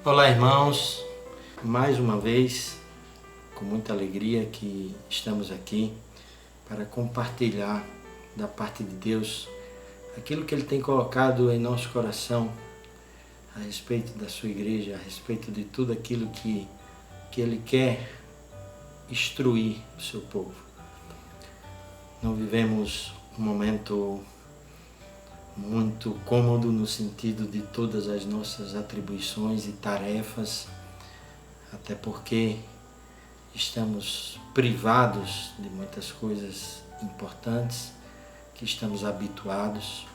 Olá, irmãos, mais uma vez, com muita alegria que estamos aqui para compartilhar da parte de Deus aquilo que Ele tem colocado em nosso coração a respeito da sua igreja, a respeito de tudo aquilo que Ele quer instruir o seu povo. Não vivemos um momento muito cômodo no sentido de todas as nossas atribuições e tarefas, até porque estamos privados de muitas coisas importantes que estamos habituados,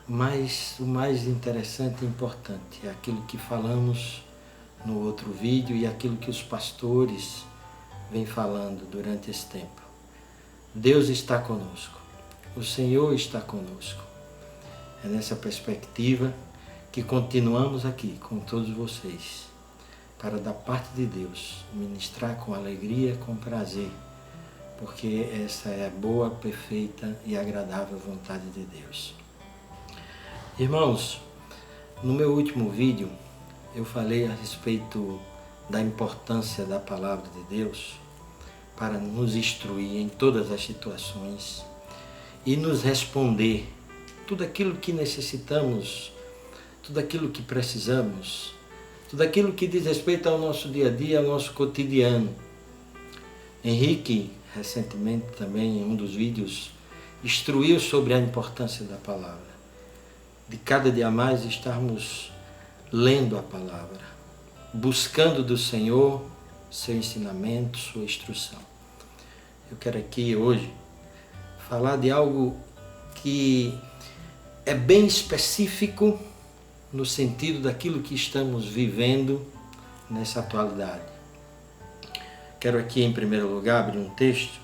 mas o mais interessante e importante é aquilo que falamos no outro vídeo e aquilo que os pastores vêm falando durante esse tempo. Deus está conosco, o Senhor está conosco. É nessa perspectiva que continuamos aqui com todos vocês, para da parte de Deus ministrar com alegria, com prazer, porque essa é a boa, perfeita e agradável vontade de Deus. Irmãos, no meu último vídeo eu falei a respeito da importância da palavra de Deus para nos instruir em todas as situações e nos responder tudo aquilo que necessitamos, tudo aquilo que precisamos, tudo aquilo que diz respeito ao nosso dia a dia, ao nosso cotidiano. Henrique, recentemente também em um dos vídeos, instruiu sobre a importância da palavra, de cada dia mais estarmos lendo a palavra, buscando do Senhor seu ensinamento, sua instrução. Eu quero aqui hoje falar de algo que é bem específico no sentido daquilo que estamos vivendo nessa atualidade. Quero aqui em primeiro lugar abrir um texto,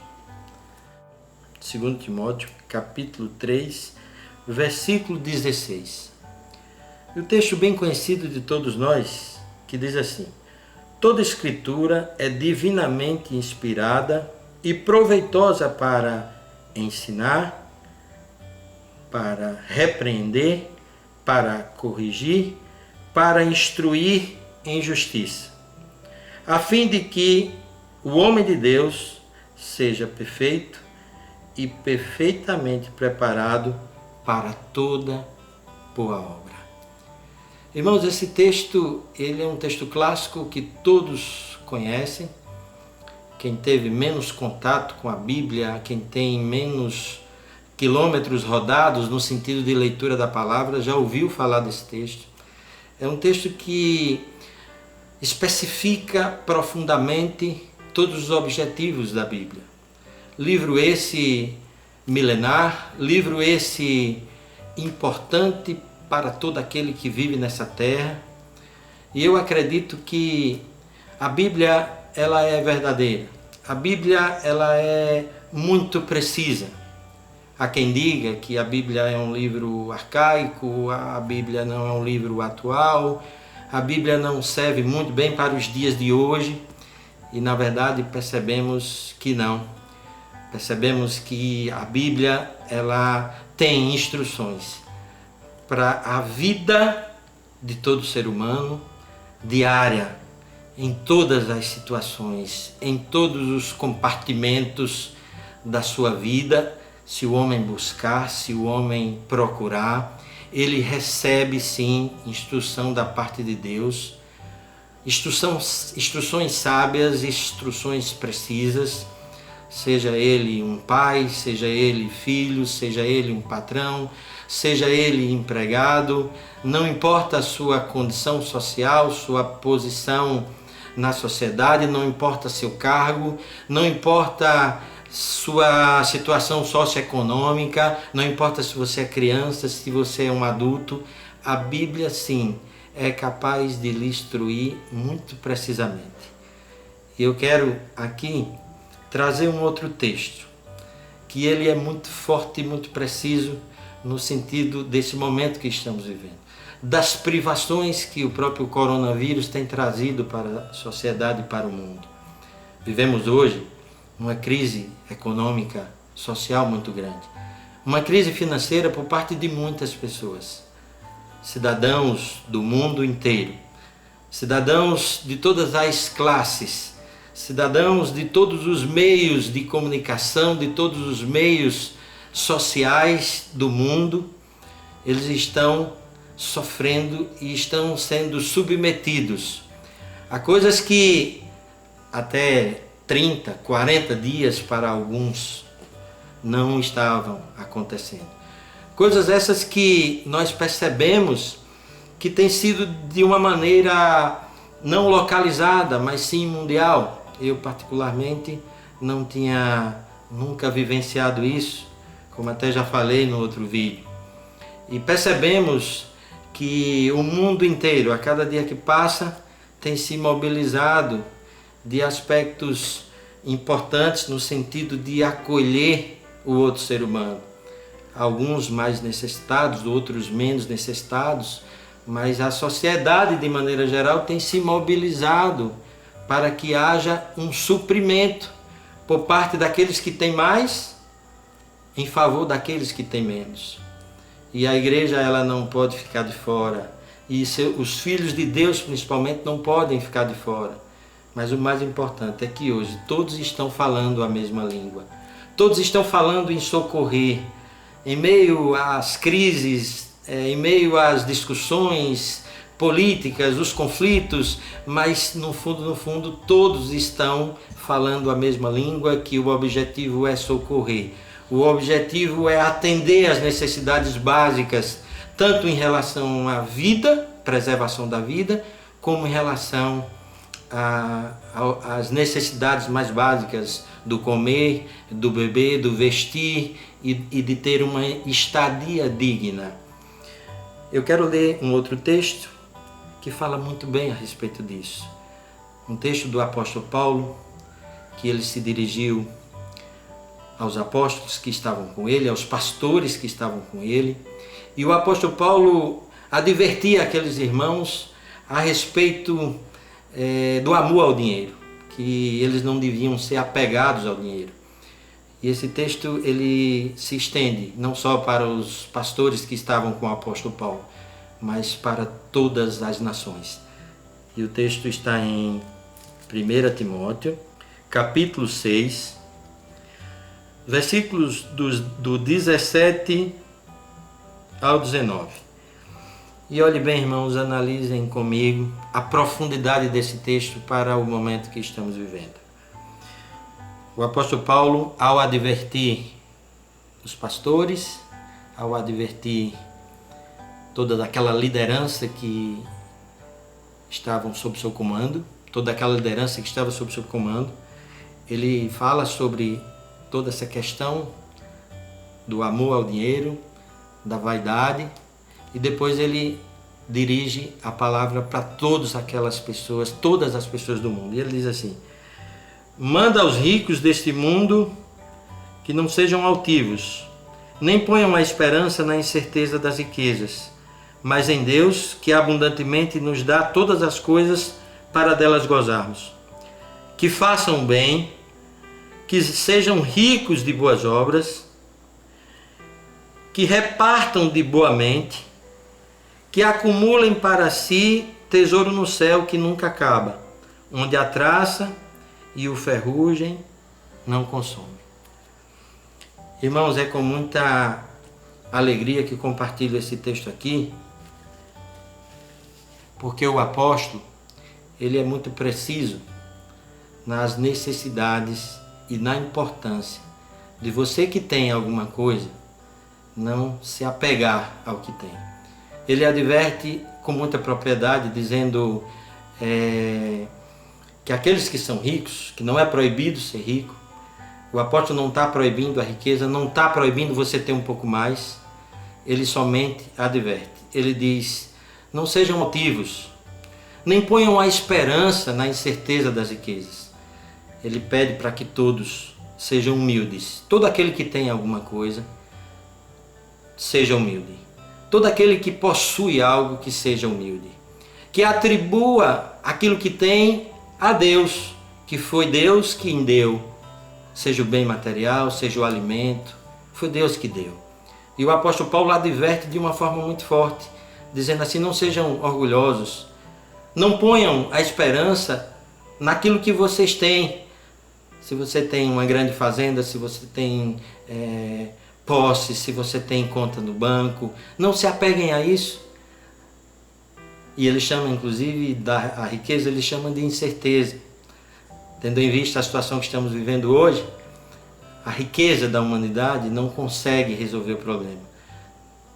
2 Timóteo, capítulo 3, versículo 16. E o texto bem conhecido de todos nós, que diz assim: toda escritura é divinamente inspirada e proveitosa para ensinar, para repreender, para corrigir, para instruir em justiça, a fim de que o homem de Deus seja perfeito e perfeitamente preparado para toda boa obra. Irmãos, esse texto, ele é um texto clássico que todos conhecem. Quem teve menos contato com a Bíblia, quem tem menos quilômetros rodados no sentido de leitura da palavra, já ouviu falar desse texto. É um texto que especifica profundamente todos os objetivos da Bíblia. Livro esse milenar, livro esse importante para todo aquele que vive nessa terra. E eu acredito que a Bíblia, ela é verdadeira. A Bíblia, ela é muito precisa. Há quem diga que a Bíblia é um livro arcaico, a Bíblia não é um livro atual, a Bíblia não serve muito bem para os dias de hoje, e na verdade percebemos que não. Percebemos que a Bíblia, ela tem instruções para a vida de todo ser humano, diária, em todas as situações, em todos os compartimentos da sua vida. Se o homem buscar, se o homem procurar, ele recebe sim instrução da parte de Deus, instruções sábias, instruções precisas, seja ele um pai, seja ele filho, seja ele um patrão, seja ele empregado, não importa a sua condição social, sua posição na sociedade, não importa seu cargo, não importa sua situação socioeconômica, não importa se você é criança, se você é um adulto, a Bíblia sim é capaz de lhe instruir muito precisamente. E eu quero aqui trazer um outro texto, que ele é muito forte e muito preciso no sentido desse momento que estamos vivendo, das privações que o próprio coronavírus tem trazido para a sociedade e para o mundo. Vivemos hoje uma crise econômica, social muito grande. Uma crise financeira por parte de muitas pessoas. cidadãos do mundo inteiro cidadãos de todas as classes, cidadãos de todos os meios de comunicação, de todos os meios sociais do mundo, eles estão sofrendo e estão sendo submetidos a coisas que até 30, 40 dias para alguns não estavam acontecendo. Coisas essas que nós percebemos que tem sido de uma maneira não localizada, mas sim mundial. Eu particularmente não tinha nunca vivenciado isso, como até já falei no outro vídeo. E percebemos que o mundo inteiro, a cada dia que passa, tem se mobilizado de aspectos importantes no sentido de acolher o outro ser humano. Alguns mais necessitados, outros menos necessitados, mas a sociedade de maneira geral tem se mobilizado para que haja um suprimento por parte daqueles que têm mais em favor daqueles que têm menos. E a igreja, ela não pode ficar de fora, e os filhos de Deus principalmente não podem ficar de fora. Mas o mais importante é que hoje todos estão falando a mesma língua, todos estão falando em socorrer, em meio às crises, em meio às discussões políticas, os conflitos, mas no fundo, todos estão falando a mesma língua, que o objetivo é socorrer. O objetivo é atender às necessidades básicas, tanto em relação à vida, preservação da vida, como em relação às necessidades mais básicas do comer, do beber, do vestir e de ter uma estadia digna. Eu quero ler um outro texto que fala muito bem a respeito disso. Um texto do apóstolo Paulo, que ele se dirigiu aos apóstolos que estavam com ele, aos pastores que estavam com ele. E o apóstolo Paulo advertia aqueles irmãos a respeito do amor ao dinheiro, que eles não deviam ser apegados ao dinheiro. E esse texto ele se estende não só para os pastores que estavam com o apóstolo Paulo, mas para todas as nações. E o texto está em 1 Timóteo, capítulo 6, versículos do 17 ao 19. E olhe bem, irmãos, analisem comigo a profundidade desse texto para o momento que estamos vivendo. O apóstolo Paulo, ao advertir os pastores, ao advertir toda aquela liderança que estavam sob seu comando, toda aquela liderança que estava sob seu comando, ele fala sobre toda essa questão do amor ao dinheiro, da vaidade, e depois ele dirige a palavra para todas aquelas pessoas, todas as pessoas do mundo. E ele diz assim: manda aos ricos deste mundo que não sejam altivos, nem ponham a esperança na incerteza das riquezas, mas em Deus, que abundantemente nos dá todas as coisas para delas gozarmos. Que façam bem, que sejam ricos de boas obras, que repartam de boa mente, que acumulem para si tesouro no céu que nunca acaba, onde a traça e o ferrugem não consomem. Irmãos, é com muita alegria que compartilho esse texto aqui, porque o apóstolo, ele é muito preciso nas necessidades e na importância de você que tem alguma coisa não se apegar ao que tem. Ele adverte com muita propriedade, dizendo que aqueles que são ricos, que não é proibido ser rico, o apóstolo não está proibindo a riqueza, não está proibindo você ter um pouco mais, ele somente adverte. Ele diz: não sejam altivos, nem ponham a esperança na incerteza das riquezas. Ele pede para que todos sejam humildes. Todo aquele que tem alguma coisa, seja humilde. Todo aquele que possui algo, que seja humilde. Que atribua aquilo que tem a Deus, que foi Deus quem deu. Seja o bem material, seja o alimento, foi Deus que deu. E o apóstolo Paulo adverte de uma forma muito forte, dizendo assim: não sejam orgulhosos, Não ponham a esperança naquilo que vocês têm. Se você tem uma grande fazenda, se você tem posse, se você tem conta no banco, não se apeguem a isso. E ele chama, inclusive, a riqueza, ele chama de incerteza. Tendo em vista a situação que estamos vivendo hoje, a riqueza da humanidade não consegue resolver o problema.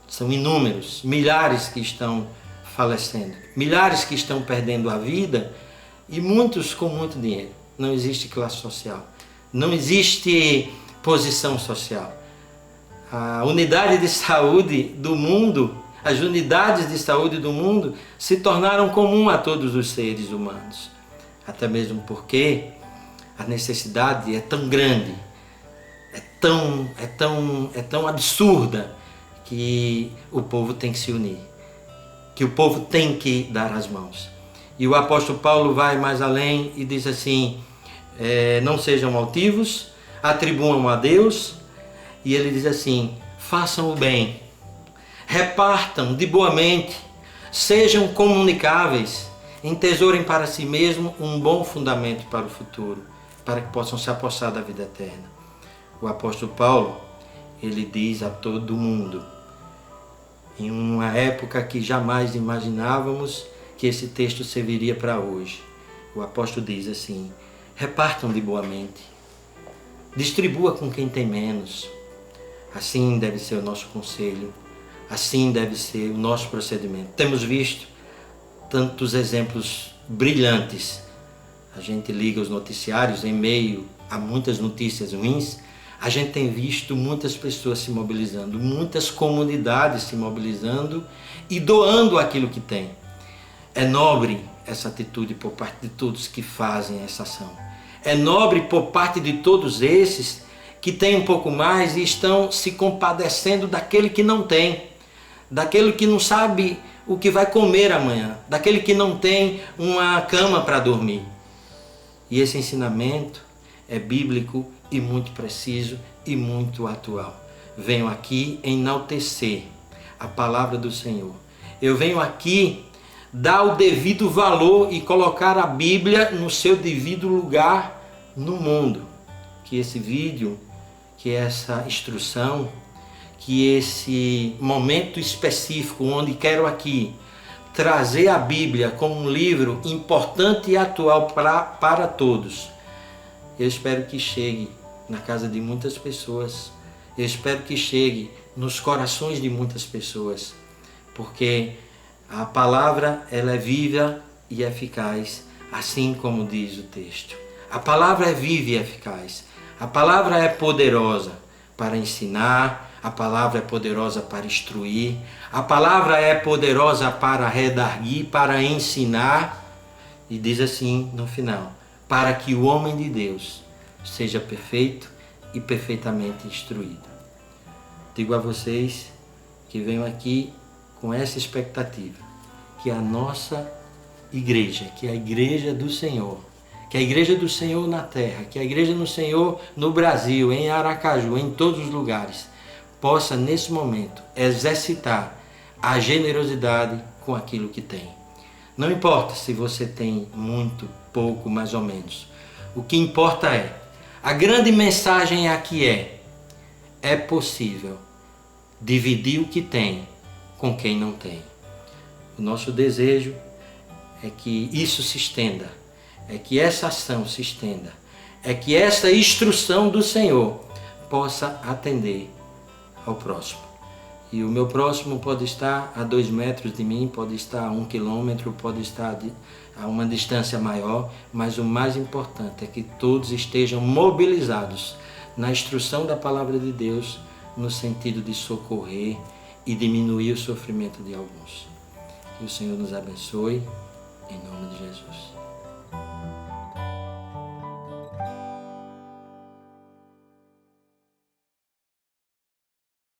São inúmeros, milhares que estão falecendo, milhares que estão perdendo a vida e muitos com muito dinheiro. Não existe classe social, não existe posição social. A unidade de saúde do mundo, as unidades de saúde do mundo se tornaram comum a todos os seres humanos. Até mesmo porque a necessidade é tão grande, é tão absurda, que o povo tem que se unir, que o povo tem que dar as mãos. E o apóstolo Paulo vai mais além e diz assim, não sejam altivos, atribuam a Deus, e ele diz assim, façam o bem, repartam de boa mente, sejam comunicáveis, entesourem para si mesmo um bom fundamento para o futuro, para que possam se apossar da vida eterna. O apóstolo Paulo, ele diz a todo mundo, em uma época que jamais imaginávamos que esse texto serviria para hoje. O apóstolo diz assim, repartam de boa mente, distribua com quem tem menos. Assim deve ser o nosso conselho, assim deve ser o nosso procedimento. Temos visto tantos exemplos brilhantes. A gente liga os noticiários em meio a muitas notícias ruins, a gente tem visto muitas pessoas se mobilizando, muitas comunidades se mobilizando e doando aquilo que tem. É nobre essa atitude por parte de todos que fazem essa ação. É nobre por parte de todos esses que têm um pouco mais e estão se compadecendo daquele que não tem, daquele que não sabe o que vai comer amanhã, daquele que não tem uma cama para dormir. E esse ensinamento é bíblico e muito preciso e muito atual. Venho aqui enaltecer a palavra do Senhor. Eu venho aqui dar o devido valor e colocar a Bíblia no seu devido lugar no mundo. Que esse vídeo, que essa instrução, que esse momento específico onde quero aqui trazer a Bíblia como um livro importante e atual para todos. Eu espero que chegue na casa de muitas pessoas. Eu espero que chegue nos corações de muitas pessoas. Porque a palavra, ela é viva e eficaz, assim como diz o texto. A palavra é viva e eficaz. A palavra é poderosa para ensinar. A palavra é poderosa para instruir. A palavra é poderosa para redarguir, para ensinar. E diz assim no final, para que o homem de Deus seja perfeito e perfeitamente instruído. Digo a vocês que venham aqui com essa expectativa, que a nossa igreja, que a igreja do Senhor, que a igreja do Senhor na terra, que a igreja do Senhor no Brasil, em Aracaju, em todos os lugares, possa nesse momento exercitar a generosidade com aquilo que tem. Não importa se você tem muito, pouco, mais ou menos. O que importa a grande mensagem aqui é possível dividir o que tem com quem não tem. O nosso desejo é que isso se estenda, é que essa ação se estenda, é que essa instrução do Senhor possa atender ao próximo. E o meu próximo pode estar a 2 metros de mim, pode estar a 1 quilômetro, pode estar a uma distância maior, mas o mais importante é que todos estejam mobilizados na instrução da palavra de Deus, no sentido de socorrer e diminuir o sofrimento de alguns. Que o Senhor nos abençoe, em nome de Jesus.